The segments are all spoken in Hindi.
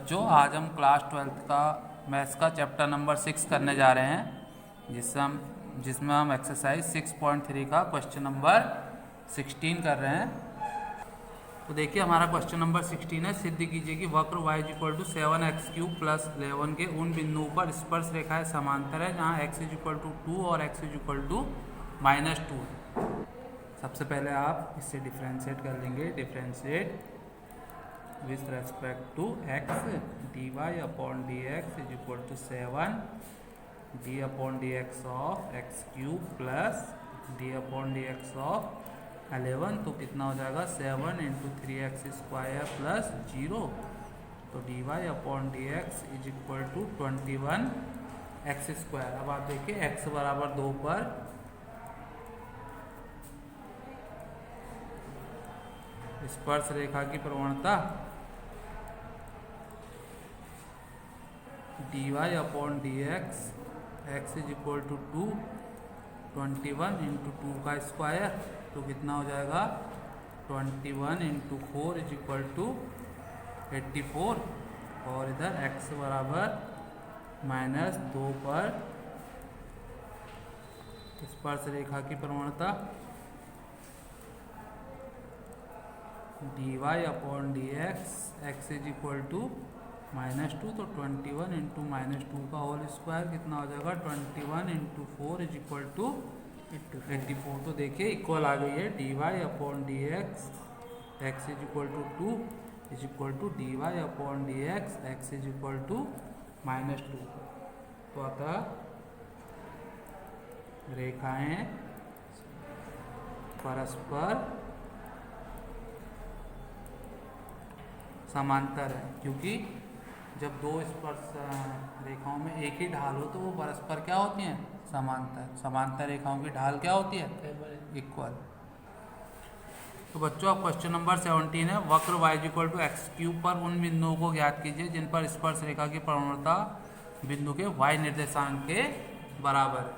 बच्चों आज हम क्लास 12th का मैथ्स का चैप्टर नंबर 6 करने जा रहे हैं जिसमें हम एक्सरसाइज 6.3 का क्वेश्चन नंबर 16 कर रहे हैं। तो देखिए हमारा क्वेश्चन नंबर 16 है, सिद्ध कीजिए कि वक्र y = 7x³ + 11 के उन बिंदुओं पर स्पर्श रेखाएं समांतर है जहां x = 2 और x = -2। सबसे पहले आप इससे डिफ्रेंशिएट कर लेंगे। Differentiate with respect to x, dy/dx = 7 d/dx of x³ plus d/dx of 11। तो कितना हो जाएगा 7 × 3x² plus 0। तो dy/dx = 21x²। अब आप देखिए x = 2 पर स्पर्श रेखा की प्रवणता dy/dx x = 2 21 × 2 का स्क्वायर। तो कितना हो जाएगा 21 × 4 = 84। और इधर x = -2 पर स्पर्श रेखा की प्रवणता dy/dx x = -2। तो 21 × -2 का होल स्क्वायर कितना हो जाएगा 21 × 4 = 84। तो देखिए इक्वल आ गई है dy/dx x = 2 = dy/dx x = -2। तो अतः रेखाएं परस्पर समांतर है, क्योंकि जब दो स्पर्श रेखाओं में एक ही ढाल हो तो वो परस्पर क्या होती हैं समांतर। समांतर रेखाओं की ढाल क्या होती है इक्वल। तो बच्चों अब क्वेश्चन नंबर 17 है, वक्र y = x³ पर उन बिंदुओं को ज्ञात कीजिए जिन पर स्पर्श रेखा की प्रवणता बिंदु के y निर्देशांक के बराबर है।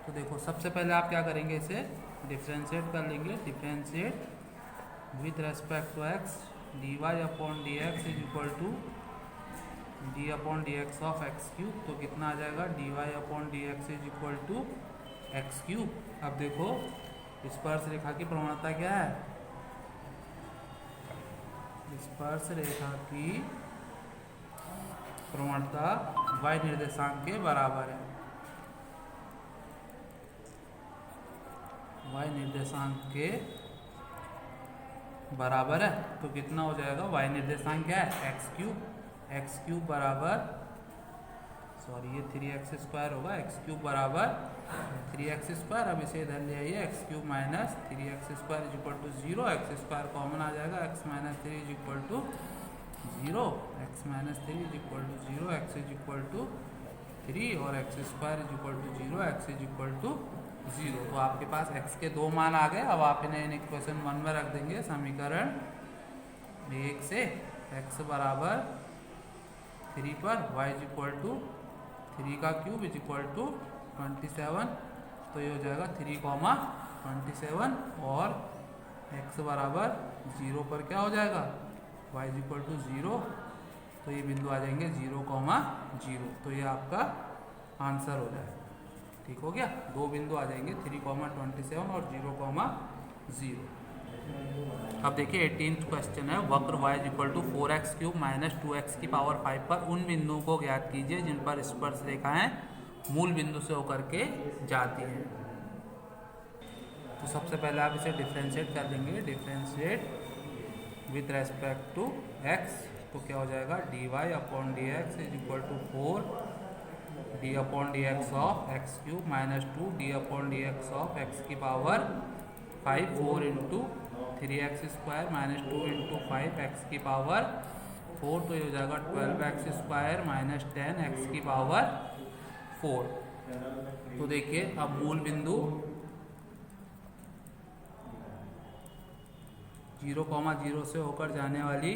तो देखो सबसे पहले आप क्या करेंगे, इसे डिफ्रेंशिएट कर लेंगे। Differentiate with respect to x dy/dx = d/dx of x³। तो कितना आ जाएगा dy/dx = x³। अब देखो स्पर्श रेखा की प्रवणता क्या है, स्पर्श रेखा की प्रवणता y निर्देशांक के बराबर है। y निर्देशांक के बराबर है। तो कितना हो जाएगा y निर्देशांक क्या है x³ बराबर ये 3x² होगा। x³ बराबर 3x²। अब इसे इधर ले आइए x³ - 3x² = 0। x² कॉमन आ जाएगा, x - 3 = 0, x - 3 = 0, x = 3 और x² = 0, x = 0। तो आपके पास x के दो मान आ गए। अब आप इन्हें इक्वेशन 1 में रख देंगे। समीकरण 1 से x बराबर 3 पर y = 3³ = 27। तो ये हो जाएगा 3, 27 और x बराबर 0 पर क्या हो जाएगा y = 0। तो ये बिंदु आ जाएंगे 0, 0। तो ये आपका आंसर हो जाएगा। ठीक हो गया, दो बिंदु आ जाएंगे 3, 27 और 0, 0। अब देखिए 18th क्वेश्चन है, वक्र y = 4x³ - 2x⁵ पर उन बिंदुओं को ज्ञात कीजिए जिन पर स्पर्श रेखाएं मूल बिंदु से होकर के जाती हैं। तो सबसे पहले आप इसे डिफ्रेंशिएट कर लेंगे। Differentiate with respect to x। तो क्या हो जाएगा dy/dx = 4 d/dx of x³ - 2 d/dx of x⁵ 4 × 3x² - 2 × 5 x⁵ 4। तो ये हो जाएगा 12x² - 10x⁴। तो देखिए अब मूल बिंदु 0, 0 से होकर जाने वाली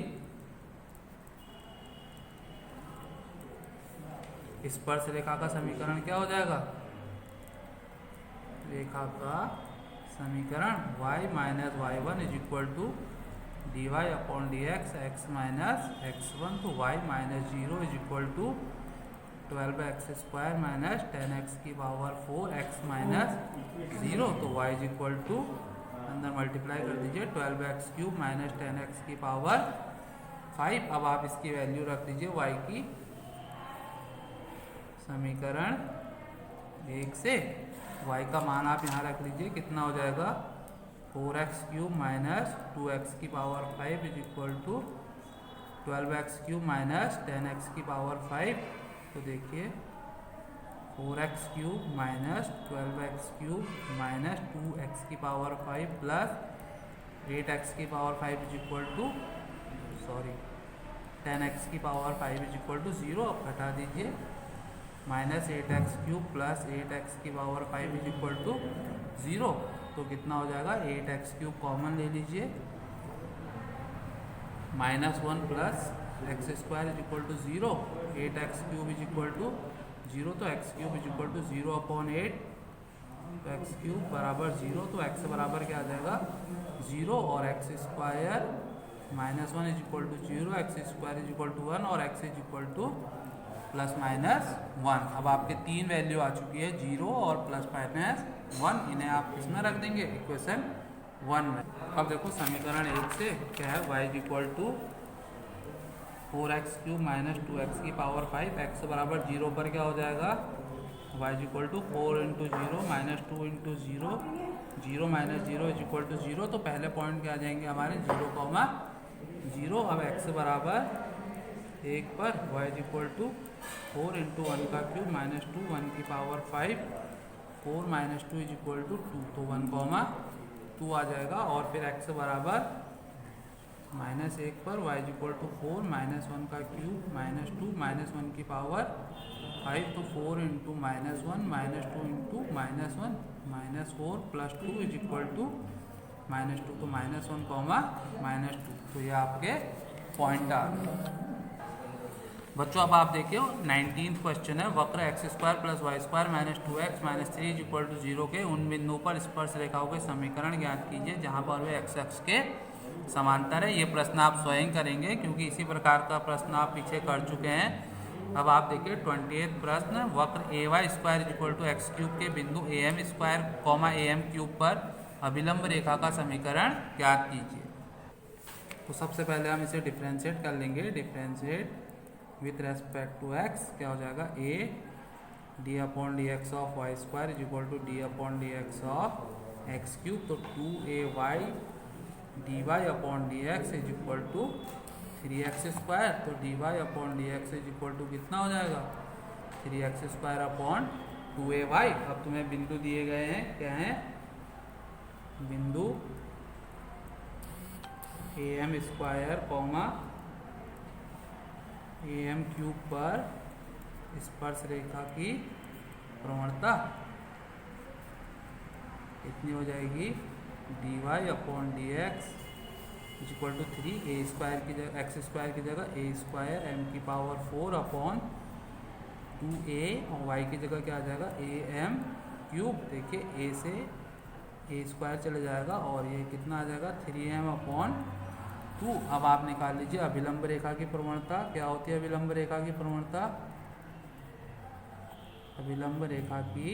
स्पर्श रेखा का समीकरण क्या हो जाएगा, रेखा का समीकरण y - y1 = D Y upon D x x minus X one, तो Y minus zero is equal to 12x² minus 10x की पावर 4 x माइनस जीरो, तो y इज इक्वल टू अंदर मल्टीप्लाई कर दीजिए 12x³ माइनस 10x की पावर 5। अब आप इसकी वैल्यू रख दीजिए y की समीकरण 1 से। y का मान आप यहाँ रख लीजिए, कितना हो जाएगा 4x³ माइनस 2x की power 5 is equal to 12x³ minus 10x की पावर 5। तो देखिए 4x³ minus 12x³ minus 2x की पावर 5 प्लस 8x की power 5 is equal to 10x की पावर 5 इज इक्वल टू 0। अब घटा दीजिए, माइनस 8x³ प्लस 8x की पावर 5 इज इक्वल टू 0। तो कितना हो जाएगा 8x³ कॉमन ले लीजिए, -1 plus x² is equal to 0, 8x³ is equal to 0, तो x³ is equal to 0 upon 8, तो x³ बराबर 0, तो x बराबर क्या आ जाएगा 0 और x² -1 is equal to 0, x² is equal to 1 और x इज इक्वल टू +-1। अब आपके तीन वैल्यू आ चुकी है 0 और +-1, इन्हें आप इसमें रख देंगे इक्वेशन 1 में। अब देखो समीकरण 1 से क्या है, y is equal to 4x³ minus 2x की पावर 5, x बराबर 0 पर क्या हो जाएगा y is equal to 4 into 0 minus 2 into 0, 0 minus 0 is equal to 0। तो पहले पॉइंट क्या आ जाएंगे हमारे 0,0। अब x बराबर 1 पर y is equal to 4 into 1 का क्यूब माइनस 2 1 की power 5, 4 minus 2 is equal to 2, तो 1,2 आ जाएगा। और फिर x बराबर -1 पर y is equal to 4 minus 1 का क्यूब माइनस 2 माइनस 1 की पावर 5, तो 4 into -1 minus 2 into -1 -4 plus 2 is equal to -2, तो -1, -2। तो ये आपके पॉइंट आ गए बच्चों। अब आप देखिए 19th क्वेश्चन है, वक्र x² plus y² minus 2x minus 3 is equal to 0 के उन बिंदुओं पर स्पर्श रेखाओं के समीकरण ज्ञात कीजिए जहां पर वे x अक्ष के समांतर है। ये प्रश्न आप स्वयं करेंगे क्योंकि इसी प्रकार का प्रश्न आप पीछे कर चुके हैं। अब आप देखिए 28th प्रश्न, वक्र ay² is equal to x³ के बिंदु am², am³ पर अभिलंब रेखा का समीकरण ज्ञात कीजिए। तो सबसे पहले हम इसे डिफ्रेंशिएट कर लेंगे। Differentiate with respect to x क्या हो जाएगा, a d upon D x of y² is equal to d upon D x of x³, तो 2ay dy upon D x is equal to 3x², तो dy upon D x is equal to कितना हो जाएगा 3x² अपॉन 2ay। अब तुम्हें बिंदु दिए गए हैं, क्या हैं बिंदु am², am³ पर स्पर्श रेखा की प्रवणता कितनी हो जाएगी dy upon D x is equal to 3a² की जगह x² की जगह a² m की पावर 4 अपॉन 2a और y की जगह क्या आ जाएगा am³। देखिए a से a² चले जाएगा और ये कितना आ जाएगा 3m अपॉन 2। अब आप निकाल लीजिए अभिलंब रेखा की प्रवणता। क्या होती है अभिलंब रेखा की प्रवणता, अभिलंब रेखा की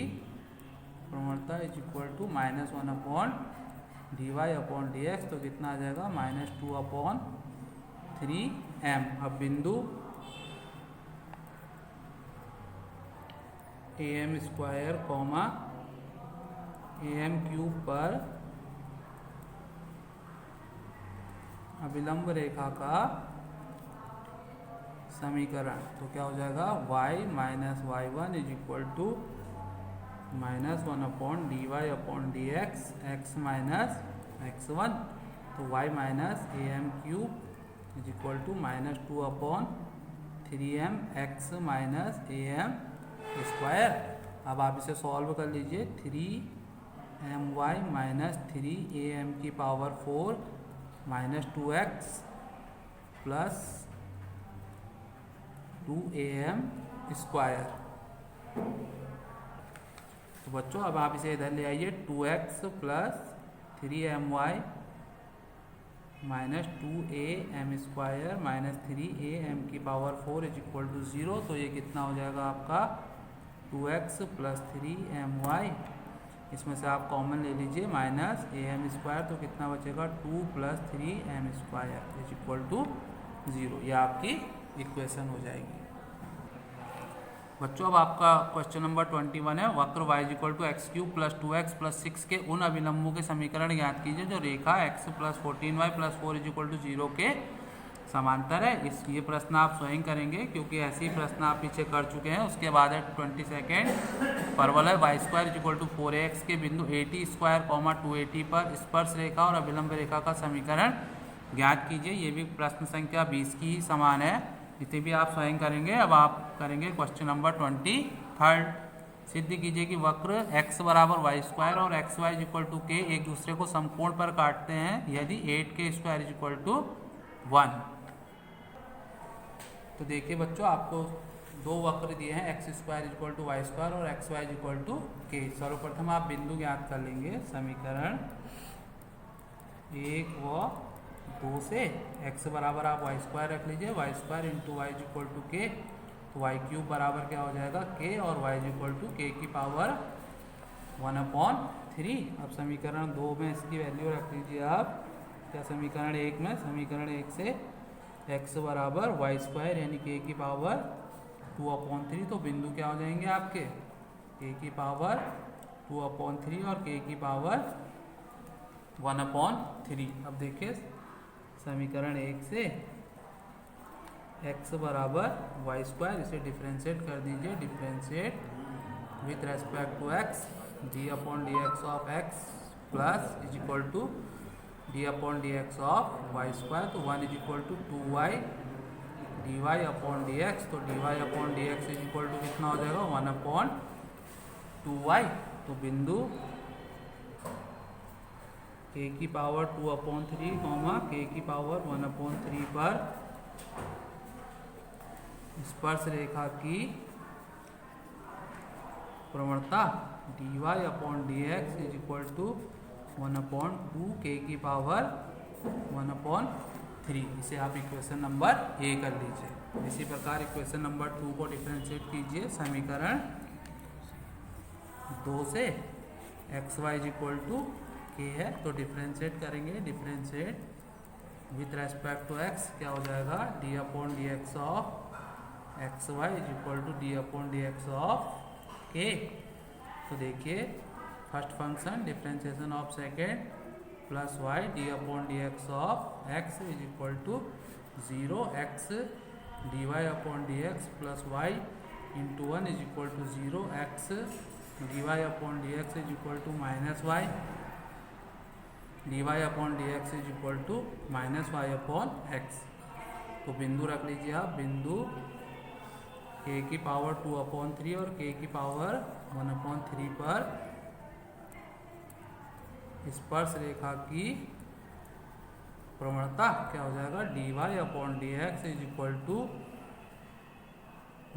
प्रवणता is equal to -1 upon dy upon D x, तो कितना आ जाएगा -2 अपॉन 3m। अब बिंदु am², am³ पर अभिलंब रेखा का समीकरण, तो क्या हो जाएगा y minus y1 is equal to -1 upon dy upon D x x minus x1, तो y minus am³ is equal to -2 upon 3m x minus am²। अब आप इसे सॉल्व कर लीजिए, 3my माइनस 3am की power 4 minus 2x plus 2am²। तो बच्चों अब आप इसे इधर ले आइए, 2x plus 3my minus 2am² minus 3am की पावर 4 इज इक्वल टू 0। तो ये कितना हो जाएगा आपका 2x प्लस 3my, इसमें से आप कॉमन ले लीजिए माइनस am², तो कितना बचेगा 2 plus 3m² is equal to 0। ये आपकी इक्वेशन हो जाएगी। बच्चों अब आपका क्वेश्चन नंबर 21 है, वक्र y is equal to x³ plus 2x plus 6 के उन अभिलंबों के समीकरण ज्ञात कीजिए जो रेखा x plus 14y plus 4 is equal to 0 के समांतर है। ये प्रश्न आप स्वयं करेंगे क्योंकि ऐसे ही प्रश्न आप पीछे कर चुके हैं। उसके बाद है 22 परवलय y² is equal to 4ax के बिंदु AT², 2AT पर स्पर्श रेखा और अभिलंब रेखा का समीकरण ज्ञात कीजिए। ये भी प्रश्न संख्या 20 की ही समान है, इसे भी आप स्वयं करेंगे। अब आप करेंगे क्वेश्चन नंबर 23। सिद्ध कीजिए कि वक्र x बराबर y² और xy is equal to k एक दूसरे को समकोण पर काटते हैं यदि 8k² इज इक्वल टू 1। तो देखिए बच्चों, आपको दो वक्र दिए हैं x² is equal to y² और xy is equal to k। सर्वप्रथम आप बिंदु ज्ञात कर लेंगे। समीकरण 1 व 2 से x बराबर आप y² रख लीजिए, y² into y is equal to k, तो y³ बराबर क्या हो जाएगा k और y is equal to k की पावर 1/3। अब समीकरण 2 में इसकी वैल्यू रख लीजिए आप। क्या समीकरण 1 में? समीकरण 1 से x बराबर y² यानी k की पावर 2/3, तो बिंदु क्या हो जाएंगे आपके k की पावर 2/3 और k की पावर 1/3। अब देखिए समीकरण 1 से x बराबर y², इसे डिफ्रेंशिएट कर दीजिए। Differentiate with respect to x, d/dx of x plus is equal to d/dx of y², तो 1 is equal to 2y dy/dx, तो dy/dx इज इक्वल टू कितना हो जाएगा 1/2y। तो बिंदु k की पावर 2/3 k की पावर 1/3 पर स्पर्श रेखा की प्रवणता dy/dx is equal to 1/2 k की पावर 1/3। इसे आप इक्वेशन नंबर ए कर लीजिए। इसी प्रकार इक्वेशन नंबर 2 को डिफरेंशिएट कीजिए। समीकरण 2 से xy is equal to k है, तो डिफरेंशिएट करेंगे। Differentiate with respect to x क्या हो जाएगा d/dx of xy is equal to d/dx of k। तो देखिए first function differentiation of second plus y d/dx of x is equal to 0, x dy/dx plus y into 1 is equal to 0, x dy/dx is equal to minus y, dy/dx is equal to minus y/x। तो बिंदु रख लीजिए आप। बिंदु k की पावर 2/3 और k की पावर 1/3 पर स्पर्श रेखा की प्रवणता क्या हो जाएगा dy/dx is equal to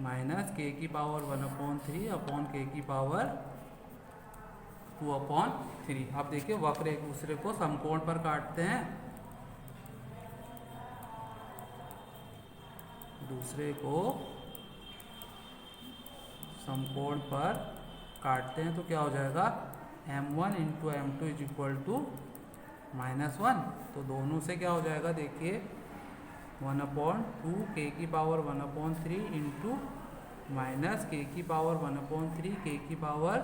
minus k की पावर 1/3 अपॉन k की पावर 2/3। अब देखिए वक्र एक दूसरे को समकोण पर काटते हैं, दूसरे को समकोण पर काटते हैं, तो क्या हो जाएगा m1 into m2 is equal to -1। तो दोनों से क्या हो जाएगा देखिए 1/2 k की पावर 1/3 इंटू माइनस k की पावर 1/3 k की पावर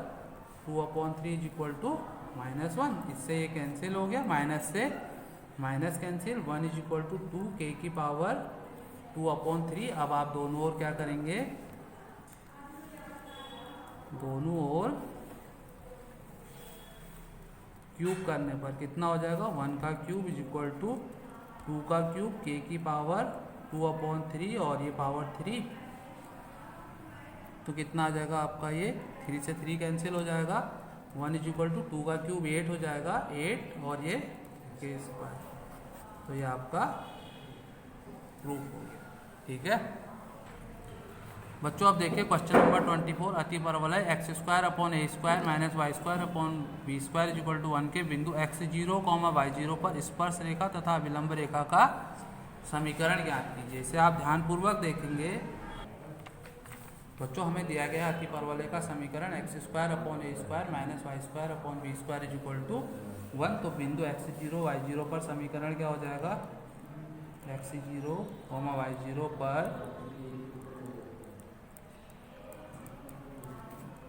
2/3 इज इक्वल टू -1। इससे ये कैंसिल हो गया, माइनस से minus cancel, 1 is equal to 2 k की पावर 2/3। अब आप दोनों ओर क्या करेंगे, दोनों ओर क्यूब करने पर कितना हो जाएगा 1 का क्यूब इज इक्वल टू 2 का क्यूब k की पावर 2/3 और ये पावर 3, तो कितना आ जाएगा आपका ये 3 से 3 कैंसिल हो जाएगा। 1 इज इक्वल टू 2 का क्यूब 8 हो जाएगा, 8 और ये k²। तो ये आपका प्रूफ हो गया। ठीक है। बच्चों अब देखिए क्वेश्चन नंबर 24 अति परवलय x square upon A square minus y square upon B square is equal to 1 के बिंदु x0, y0 पर स्पर्श रेखा तथा विलंब रेखा का समीकरण ज्ञात कीजिए। इसे आप ध्यानपूर्वक देखेंगे। बच्चों हमें दिया गया अति परवलय का समीकरण x square upon A square minus y square upon B square is equal to 1। तो बिंदु x0, y0 पर समीकरण क्या हो जाएगा, x0, y0 पर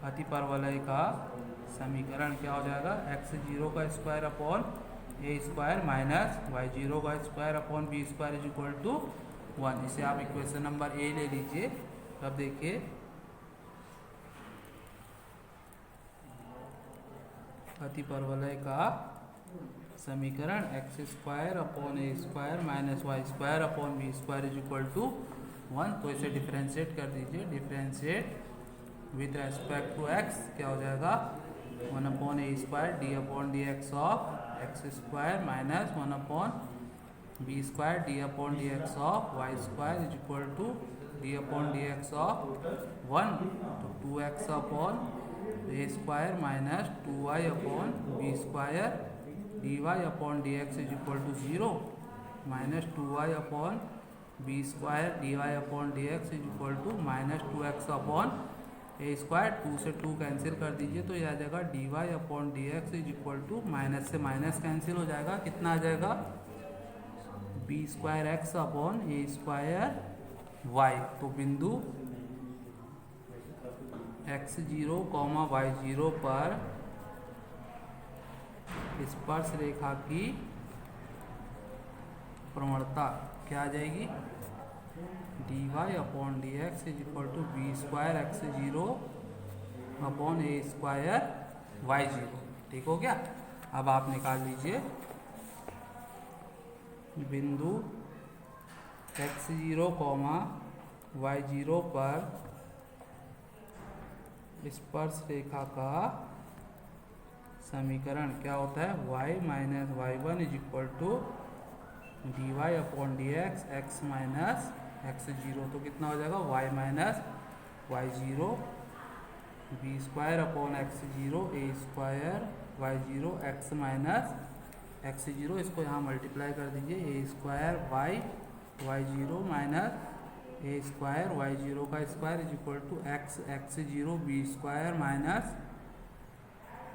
अति परवलय का समीकरण क्या हो जाएगा, x0 का स्क्वायर अपॉन ए स्क्वायर माइनस y0 का square upon B square is equal to 1। इसे आप इक्वेशन नंबर ए ले लीजिए। अब देखिए अति परवलय का समीकरण x square upon A square minus y square upon B square is equal to 1। तो इसे डिफ्रेंशिएट कर दीजिए। Differentiate with respect to x क्या हो जाएगा, 1 upon A square d upon D x of x square minus 1 upon B square d upon D x of y square is equal to d upon D x of 1। तो 2x upon A square minus 2y upon B square d Y upon D x is equal to 0 minus 2y upon B square d Y upon D x is equal to minus 2x upon A square. 2 से 2 कैंसिल कर दीजिए तो यह आ जाएगा d Y upon D x is equal to minus से माइनस कैंसिल हो जाएगा, कितना आ जाएगा, बी स्क्वायर एक्स अपॉन ए स्क्वायर वाई। तो बिंदु x0, y0 पर स्पर्श रेखा की प्रवणता क्या आ जाएगी, d Y upon D x is equal to b square x0 upon A square y0। ठीक हो गया। अब आप निकाल लीजिए बिंदु x0, y0 पर स्पर्श रेखा का समीकरण क्या होता है, y minus y1 is equal to D Y upon D x x minus x0। तो कितना हो जाएगा, y minus y0 B square upon x0 A square y0 x minus x0। इसको यहाँ मल्टीप्लाई कर दीजिए, A square y0 minus A square y0 का square is equal to x0 B square minus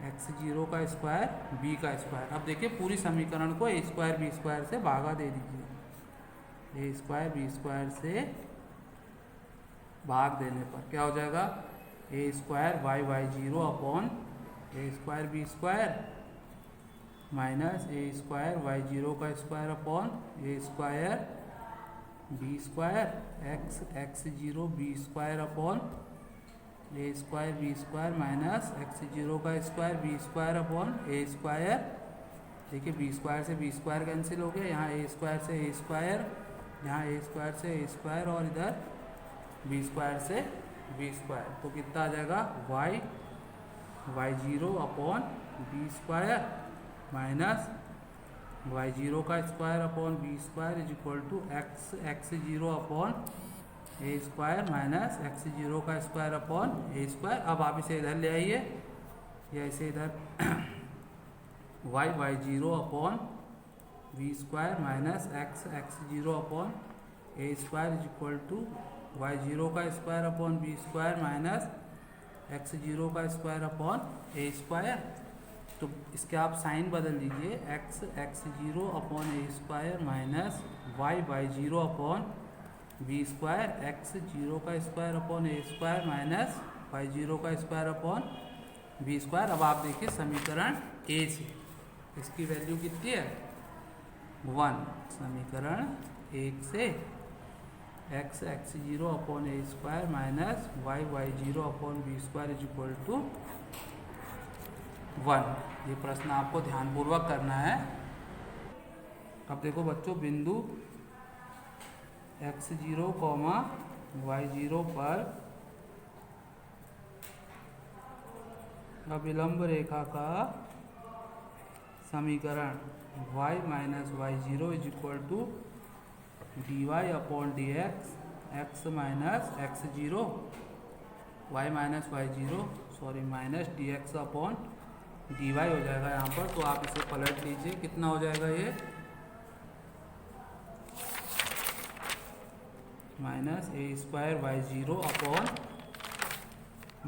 x0 का स्क्वायर b का स्क्वायर। अब देखिए पूरी समीकरण को ए स्क्वायर बी स्क्वायर से भागा दे दीजिए। ए स्क्वायर बी स्क्वायर से भाग देने पर क्या हो जाएगा, A square y0 upon A square B square minus A square y0 का स्क्वायर अपॉन ए square B square x0 B square upon ए square B square minus x0 का स्क्वायर बी स्क्वायर अपॉन ए स्क्वायर। देखिए बी स्क्वायर से बी स्क्वायर कैंसिल हो गया, यहाँ ए स्क्वायर से ए स्क्वायर, यहाँ ए स्क्वायर से ए स्क्वायर और इधर बी स्क्वायर से बी स्क्वायर। तो कितना आ जाएगा, y0 upon B square minus y0 का square upon B square is equal to x0 upon A square minus x0 का स्क्वायर अपॉन ए स्क्वायर। अब आप इसे इधर ले आइए या इसे इधर y0 upon B square minus x0 upon A square is equal to y0 का square upon B square minus x0 का स्क्वायर अपॉन ए स्क्वायर। तो इसके आप साइन बदल दीजिए, x0 अपॉन ए square minus y0 upon B square x0 का स्क्वायर अपॉन ए स्क्वायर माइनस y0 का स्क्वायर अपॉन बी स्क्वायर। अब आप देखिए समीकरण ए से इसकी वैल्यू कितनी है, 1। समीकरण 1 से x0 upon A square minus y0 upon B square is equal to 1। ये प्रश्न आपको ध्यानपूर्वक करना है। अब देखो बच्चों बिंदु x0, y0 पर अभिलंब रेखा का समीकरण y minus y0 is equal to D Y upon D x x minus x zero y minus Y zero sorry minus d x upon d y हो जाएगा यहाँ पर। तो आप इसे पलट लीजिए, कितना हो जाएगा ये minus A square Y zero upon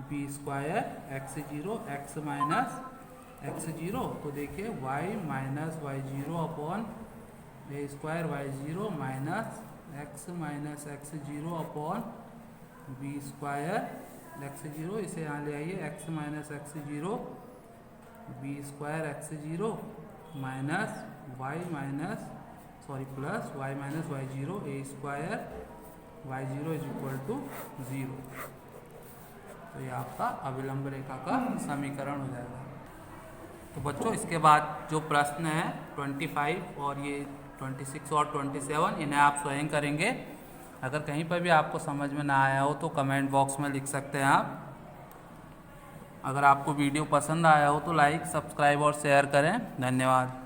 B square X zero X minus x zero. तो देखिए Y minus Y zero upon ए square Y zero minus x zero upon B square X zero. इसे यहाँ ले आइए, X minus x zero B square X zero minus Y minus sorry plus Y minus Y zero A square Y zero is equal to 0। तो ये आपका अविलंब रेखा का समीकरण हो जाएगा। तो बच्चों इसके बाद जो प्रश्न है 25 और ये 26 और 27 इन्हें आप स्वयं करेंगे। अगर कहीं पर भी आपको समझ में ना आया हो तो कमेंट बॉक्स में लिख सकते हैं आप। अगर आपको वीडियो पसंद आया हो तो लाइक, सब्सक्राइब और शेयर करें। धन्यवाद।